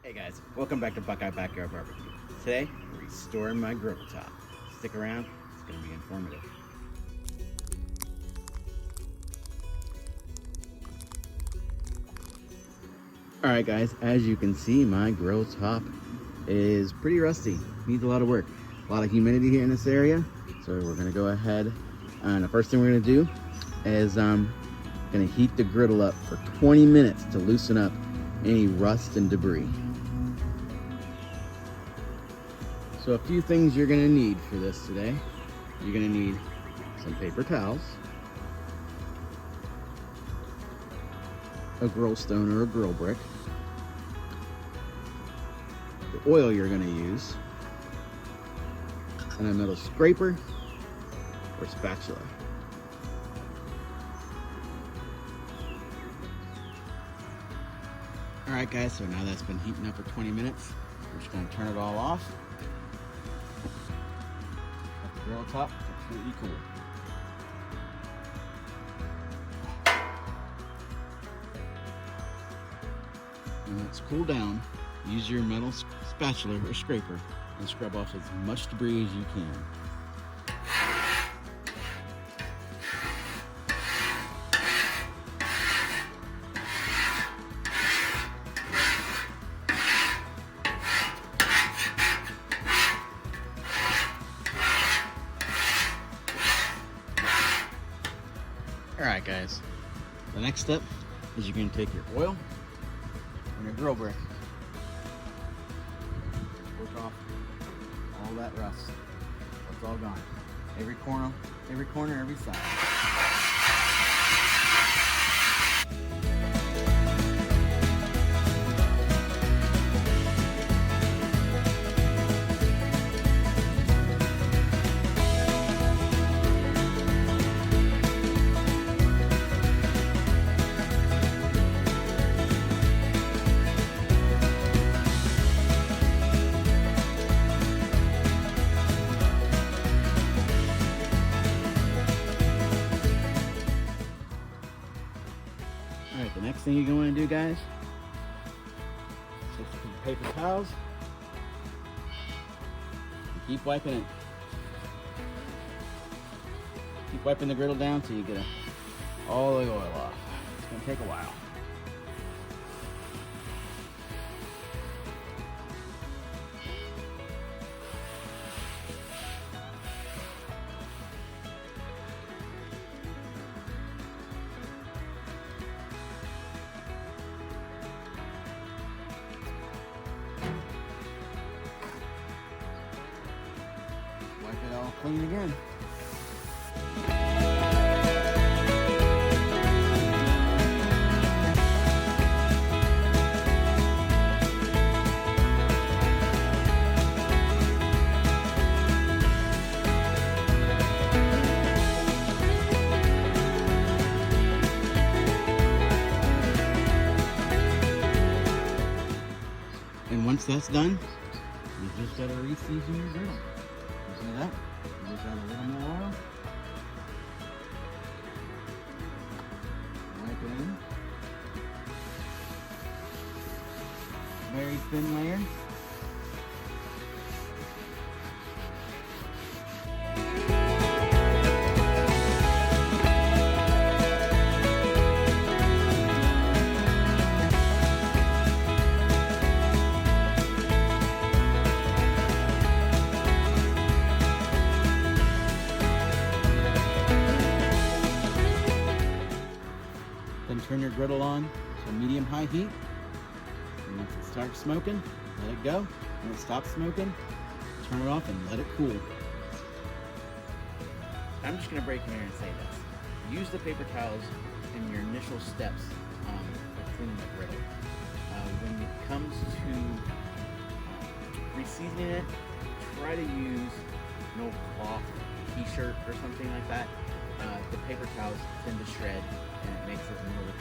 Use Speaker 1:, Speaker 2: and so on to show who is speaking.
Speaker 1: Hey guys, welcome back to Buckeye Backyard Barbecue. Today, we're restoring my griddle top. Stick around, it's going to be informative. Alright guys, as you can see, my griddle top is pretty rusty. Needs a lot of work. A lot of humidity here in this area. So we're going to go ahead and the first thing we're going to do is going to heat the griddle up for 20 minutes to loosen up any rust and debris. So a few things you're gonna need for this today. You're gonna need some paper towels, a grill stone or a grill brick, the oil you're gonna use, and a metal scraper or spatula. All right guys, so now that's been heating up for 20 minutes, we're just gonna turn it all off. Let the grill top completely cool. When it's cooled down, use your metal spatula or scraper and scrub off as much debris as you can. Alright guys, the next step is you're going to take your oil and your grill brick. Work off all that rust. It's all gone. Every corner, every side. Alright, the next thing you're going to do, guys, take some paper towels and keep wiping it. Keep wiping the griddle down till you get all the oil off. It's going to take a while. Wipe it all clean again. And once that's done, you just gotta re-season your griddle. You see that? You just add a little more oil. Wipe it in. Very thin layer. Then turn your griddle on to medium-high heat. And once it starts smoking, let it go. When it stops smoking, turn it off and let it cool. I'm just gonna break in here and say this. Use the paper towels in your initial steps of cleaning the griddle. When it comes to re-seasoning it, try to use an old cloth t-shirt or something like that. The paper towels tend to shred and it makes it more of a